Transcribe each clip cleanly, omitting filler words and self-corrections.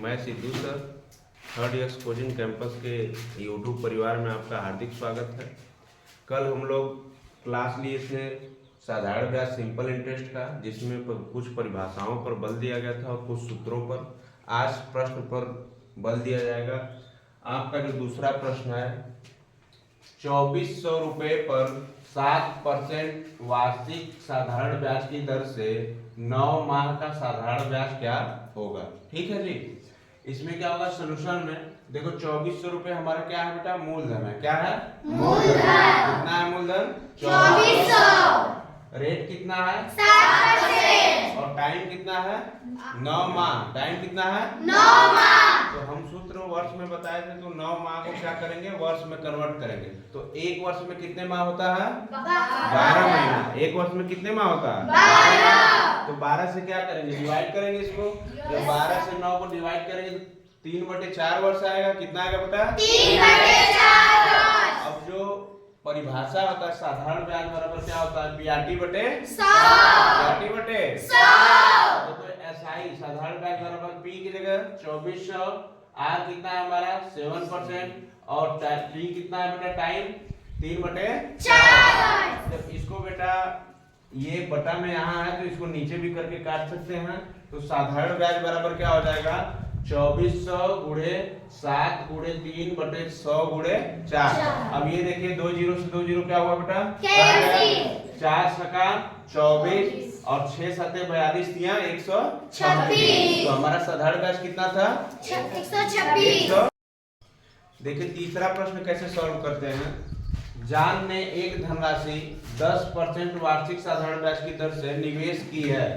मैं Sidhu sir third year coaching campus के YouTube परिवार में आपका हार्दिक स्वागत है। कल हम लोग क्लास लिए थे साधारण ब्याज सिंपल इंटरेस्ट का, जिसमें कुछ परिभाषाओं पर बल दिया गया था और कुछ सूत्रों पर। आज प्रश्न पर बल दिया जाएगा। आपका जो दूसरा प्रश्न है, 2400 रुपये पर 7% वार्षिक साधारण ब्याज की दर से 9 माह का साधारण ब्याज क्या होगा। ठीक है जी। इसमें क्या होगा सोल्यूशन में, देखो 2400 रुपये हमारा क्या है बेटा, मूलधन है। क्या है? मूलधन। कितना है मूलधन? 2400। रेट कितना है? 7%। और टाइम कितना है? 9 माह। टाइम कितना है? 9 माह। तो हम सूत्र वर्ष में बताए थे, तो 9 माह को क्या करेंगे, वर्ष में कन्वर्ट करेंगे। तो एक वर्ष में कितने माह होता है? 12 महीना। एक वर्ष में कितने माह होता है? 12। तो 12 से क्या करेंगे, डिवाइड करेंगे इसको। जब 12 से 9 को डिवाइड करेंगे तो 3/4 वर्ष आएगा। कितना आएगा बेटा? 3/4। अब जो परिभाषा होता है साधारण ब्याज बराबर क्या होता है, PRT बटे 100। PRT बटे 100। तो SI साधारण ब्याज बराबर P की जगह 2400, R कितना है हमारा 7% और T कितना है बेटा, टाइम 3/4। जब इसको बेटा ये बटा में यहाँ है तो इसको नीचे भी करके काट सकते हैं। तो साधारण ब्याज बराबर क्या हो जाएगा, 2400 गुणे 7 गुणे 3/100 गुणे 4। अब ये देखिए 2 जीरो से 2 जीरो क्या हुआ बेटा, 4 सका 24 और 6 सते 42 दिया 126। तो हमारा साधारण ब्याज कितना था, 126। देखिए तीसरा प्रश्न कैसे सॉल्व करते हैं। जान ने एक धनराशि 10% वार्षिक साधारण ब्याज की दर से निवेश की है।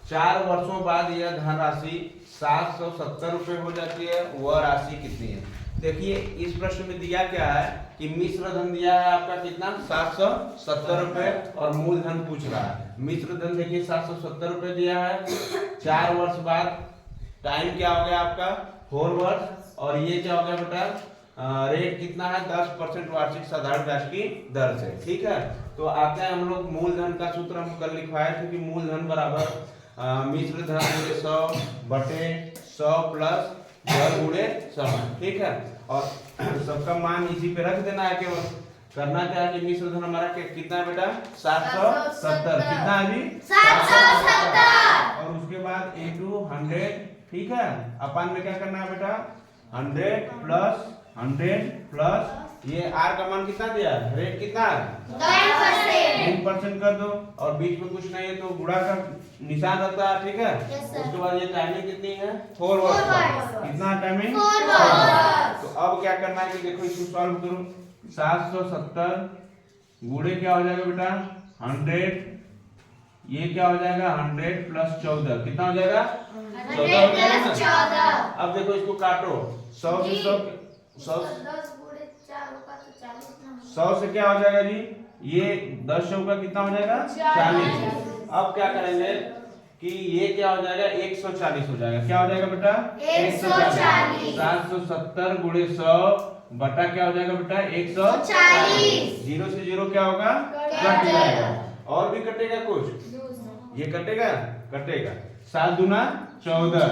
4 वर्षों बाद यह धनराशि 770 रुपये हो जाती है। वह राशि कितनी है? देखिए इस प्रश्न में दिया क्या है कि मिश्र धन दिया है आपका कितना, 770 रुपये, और मूलधन पूछ रहा है। मिश्र धन देखिए 770 रुपये दिया है। 4 वर्ष बाद टाइम क्या हो गया आपका, 4 वर्ष, और ये क्या हो गया बेटा, रेट कितना है, 10% वार्षिक साधारण ब्याज की दर से। ठीक है। तो आते हैं हम लोग मूलधन का सूत्र हम कल लिखवाए थे कि मूलधन बराबर मिश्र धन गुणे 100 बटे 100 प्लस 10 गुणे समय। ठीक है। और सबका मान इसी पे रख देना है। केवल करना क्या है कि मिश्र धन हमारा कितना है बेटा, 770। कितना है जी, 770। और उसके बाद इनटू 100। ठीक है। अपन में क्या करना है बेटा, 100 प्लस 100 प्लस ये R का मान कितना दिया है, रेट कितना है 10% कर दो, और बीच में कुछ नहीं है तो गुणा का निशान रहता है। ठीक है। उसके बाद ये टाइमिंग कितनी है, 4 वर्ष। कितना टाइमिंग, 4 वर्ष। तो अब क्या करना है कि देखो इसको सॉल्व करो। 770 गुणे क्या हो जाएगा बेटा, 100, ये क्या हो जाएगा 100 प्लस 14। कितना हो जाएगा, 14 हो जाएगा। अब देखो इसको काटो, 100 से क्या हो जाएगा जी, ये 10 का कितना हो जाएगा, 40। अब क्या करेंगे कि ये क्या हो जाएगा, 140 हो जाएगा। क्या हो जाएगा बेटा, 140। 770 गुणे 100 बटा क्या हो जाएगा बेटा, 140। 0 से 0 क्या होगा, कट जाएगा। और भी कटेगा कुछ, ये कटेगा, कटेगा। 7 दूना 14,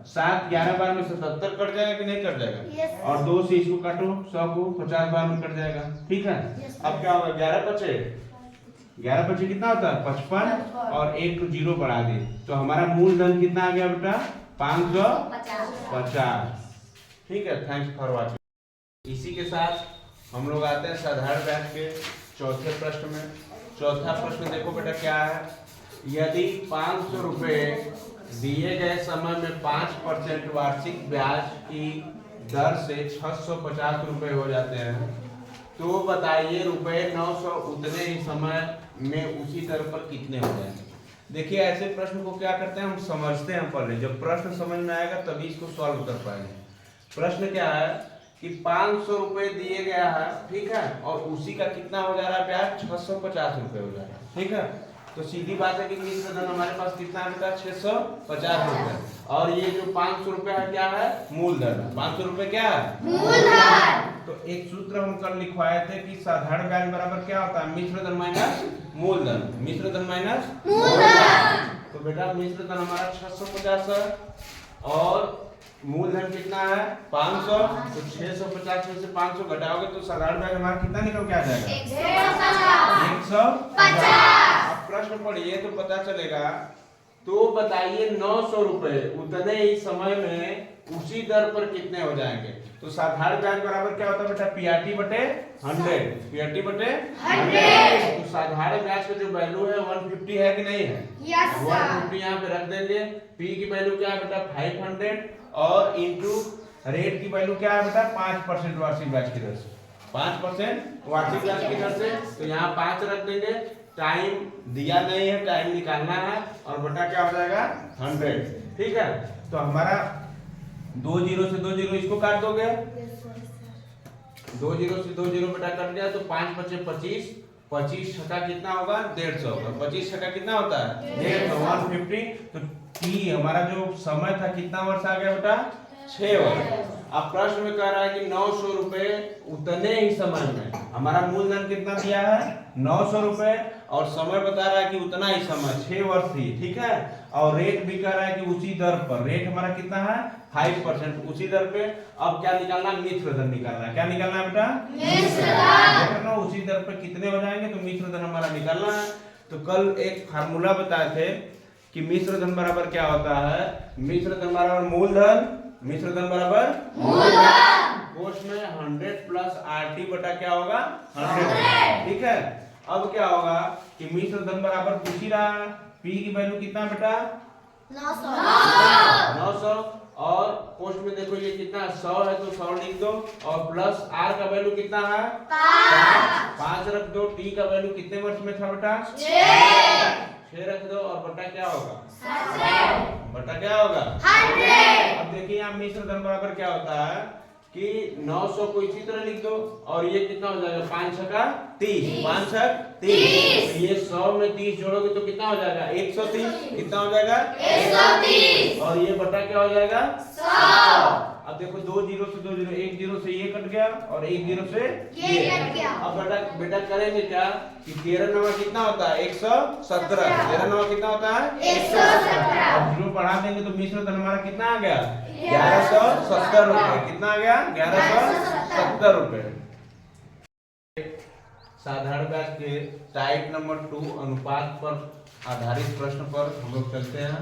7 11 बार में 77 कट जाएगा कि नहीं कट जाएगा। yes, और 2 से इसको काटो, 100 को 50 बार में कट जाएगा। ठीक है। yes, अब क्या होगा, 11 पचे कितना होता है, 55, और 1 को 0 बढ़ा दे तो हमारा मूलधन कितना आ गया बेटा, 550। ठीक है। Thanks for watching. इसी के साथ हम लोग आते हैं साधारण ब्याज के चौथे प्रश्न में। चौथा प्रश्न देखो बेटा क्या है, यदि 500 रुपये दिए गए समय में 5% वार्षिक ब्याज की दर से 650 रुपये हो जाते हैं, तो बताइए रुपये 900 उतने ही समय में उसी दर पर कितने हो जाएंगे। देखिए ऐसे प्रश्न को क्या करते हैं, हम समझते हैं पहले, जब प्रश्न समझ में आएगा तभी इसको सॉल्व कर पाएंगे। प्रश्न क्या है कि 500 रुपये दिए गया है, ठीक है, और उसी का कितना हो जा रहा है ब्याज, 650 रुपये हो जा रहा है। ठीक है। तो सीधी बात है कि मिश्र धन हमारे पास कितना है बेटा, 650 रुपये, और ये जो 500 रुपये है क्या है, मूलधन। 500 रुपये क्या है, मूलधन। तो एक सूत्र हम कल लिखवाए थे कि साधारण ब्याज बराबर क्या होता है, मिश्र धन माइनस मूलधन। मिश्र धन माइनस मूलधन। तो बेटा मिश्र धन हमारा 650 है और मूलधन कितना है 500, तो 650 में से 500 घटाओगे तो साधारण ब्याज हमारा कितना निकल के आ जाएगा 150। अब प्रश्न पढ़िए तो पता चलेगा। तो बताइए 900 रुपए उतने ही समय में उसी दर पर कितने हो जाएंगे। तो साधारण ब्याज बराबर क्या होता है बेटा पीआरटी बटे 100, पीआरटी बटे 100। तो साधारण ब्याज का जो वैल्यू है 150 है कि नहीं है? Yes sir. 150 यहाँ पे रख देंगे। पी की वैल्यू क्या है बेटा 500 और इंटू रेट की वैल्यू क्या है बेटा 5% वार्षिक ब्याज की दर से, 5% वार्षिक ब्याज की दर से। तो यहाँ 5 रख देंगे। टाइम दिया नहीं है, टाइम निकालना है और बटा क्या हो जाएगा 100। ठीक है, तो हमारा 2 जीरो से 2 जीरो इसको काट दोगे, 2 जीरो से 2 जीरो बेटा कट गया तो 5 बचे 25, 25 छक्का कितना होगा 150 होगा। 25 छक्का कितना होता है 150, 150। तो टी हमारा जो समय था कितना वर्ष आ गया बेटा 6 वर्ष। अब प्रश्न में कह रहा है कि 900 रुपए उतने ही समय में, हमारा मूलधन कितना दिया है 900 रुपए और समय बता रहा है कि उतना ही समय 6 वर्ष थी। ठीक है, और रेट भी कह रहा है कि उसी दर पर, रेट हमारा कितना है 5% उसी दर पे। अब क्या निकालना मिश्र धन निकालना है। क्या निकालना है बेटा मिश्र धन। उसी दर पे कितने हो जाएंगे तो मिश्र धन हमारा निकालना है। तो कल एक फार्मूला बताए थे कि मिश्र धन बराबर क्या होता है, मिश्र धन बराबर मूलधन, मिश्र धन बराबर मूलधन कोष में 100 प्लस आरटी बटा क्या होगा 100। ठीक है, अब क्या होगा कि मिश्र धन बराबर पूछ ही रहा है। पी की वैल्यू कितना बेटा 900 और कोष में देखो ये कितना 100 है तो 100 लिख दो और प्लस आर का वैल्यू कितना है 5 रख दो। टी का वैल्यू कितने वर्ष में था बेटा 6 रख दो और बटा क्या होगा बटा क्या होगा 100। अब देखिए यहाँ मिश्र धन बराबर क्या होता है कि 900 को इसी तरह लिख दो और ये कितना हो जाएगा 5 छक्का 30, 5 छक्का 30। तो ये 100 में 30 जोड़ोगे तो कितना हो जाएगा 130। कितना हो जाएगा 130 और ये बटा क्या हो जाएगा 100। अब देखो 2 जीरो से 2 जीरो, 1 जीरो से ये कट गया और 1 जीरो से ये कट गया। अब बेटा करेंगे क्या कि 13 नवा कितना होता है 117, 13 नवा कितना होता है 117। अब जीरो बढ़ा देंगे तो मिश्र धन हमारा कितना आ गया 1170 रुपए। कितना आ गया 1170 रुपए। साधारण ब्याज के टाइप नंबर 2 अनुपात पर आधारित प्रश्न पर हम लोग चलते हैं।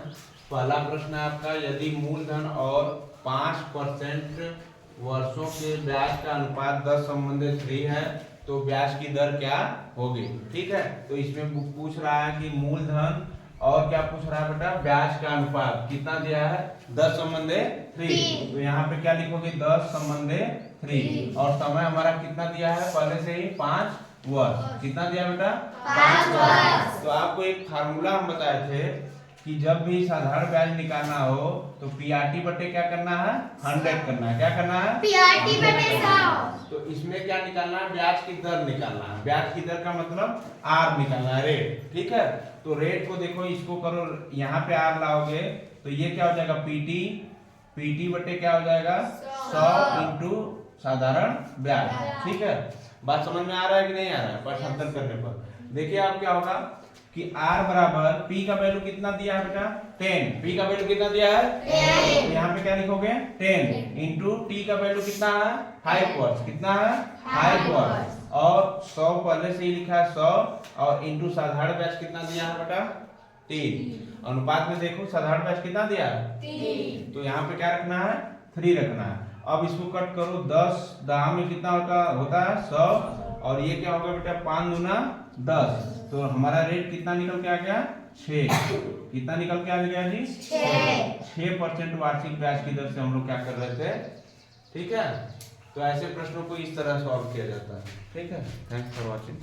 पहला प्रश्न है आपका, यदि मूलधन और 5% वर्षों के ब्याज का अनुपात 10:3 है तो ब्याज की दर क्या होगी। ठीक है, तो इसमें पूछ रहा है कि मूलधन और क्या पूछ रहा है बेटा ब्याज का अनुपात कितना दिया है 10:3। तो यहाँ पे क्या लिखोगे 10:3 और समय हमारा कितना दिया है पहले से ही 5 वर्ष। कितना दिया बेटा 5 वर्ष। तो आपको एक फार्मूला हम बताए थे कि जब भी साधारण ब्याज निकालना हो तो पीआरटी बटे क्या करना है 100 करना है। क्या करना है पीआरटी बटे 100। तो इसमें क्या निकालना है ब्याज की दर निकालना है। ब्याज की दर का मतलब आर निकालना है, रेट। ठीक है, तो रेट को देखो, इसको करो, यहाँ पे आर लाओगे तो ये क्या हो जाएगा पीटी, पीटी बटे क्या हो जाएगा 100 इंटू साधारण ब्याज। ठीक है, बात समझ में आ रहा है कि नहीं आ रहा है पक्षांतर करने पर। देखिए आप क्या होगा कि R बराबर P का वैल्यू कितना दिया है बेटा 10, P का वैल्यू कितना दिया है 10। तो यहाँ पे क्या लिखोगे 10 इंटू T का वैल्यू कितना है 5 वर्ष। कितना है 5 वर्ष और 100 पहले से ही लिखा है 100 और इंटू साधारण ब्याज कितना दिया है बेटा 3। अनुपात में देखो साधारण ब्याज कितना दिया है 3, तो यहाँ पे क्या रखना है 3 रखना है। अब इसको कट करो, 10 दाम में कितना होता है 100 और ये क्या होगा बेटा 5 दूना 10। तो हमारा रेट कितना निकल के आ गया 6। कितना निकल के आ गया जी 6% वार्षिक ब्याज की दर से हम लोग क्या कर रहे थे। ठीक है, तो ऐसे प्रश्नों को इस तरह सॉल्व किया जाता है। ठीक है, थैंक्स फॉर वॉचिंग।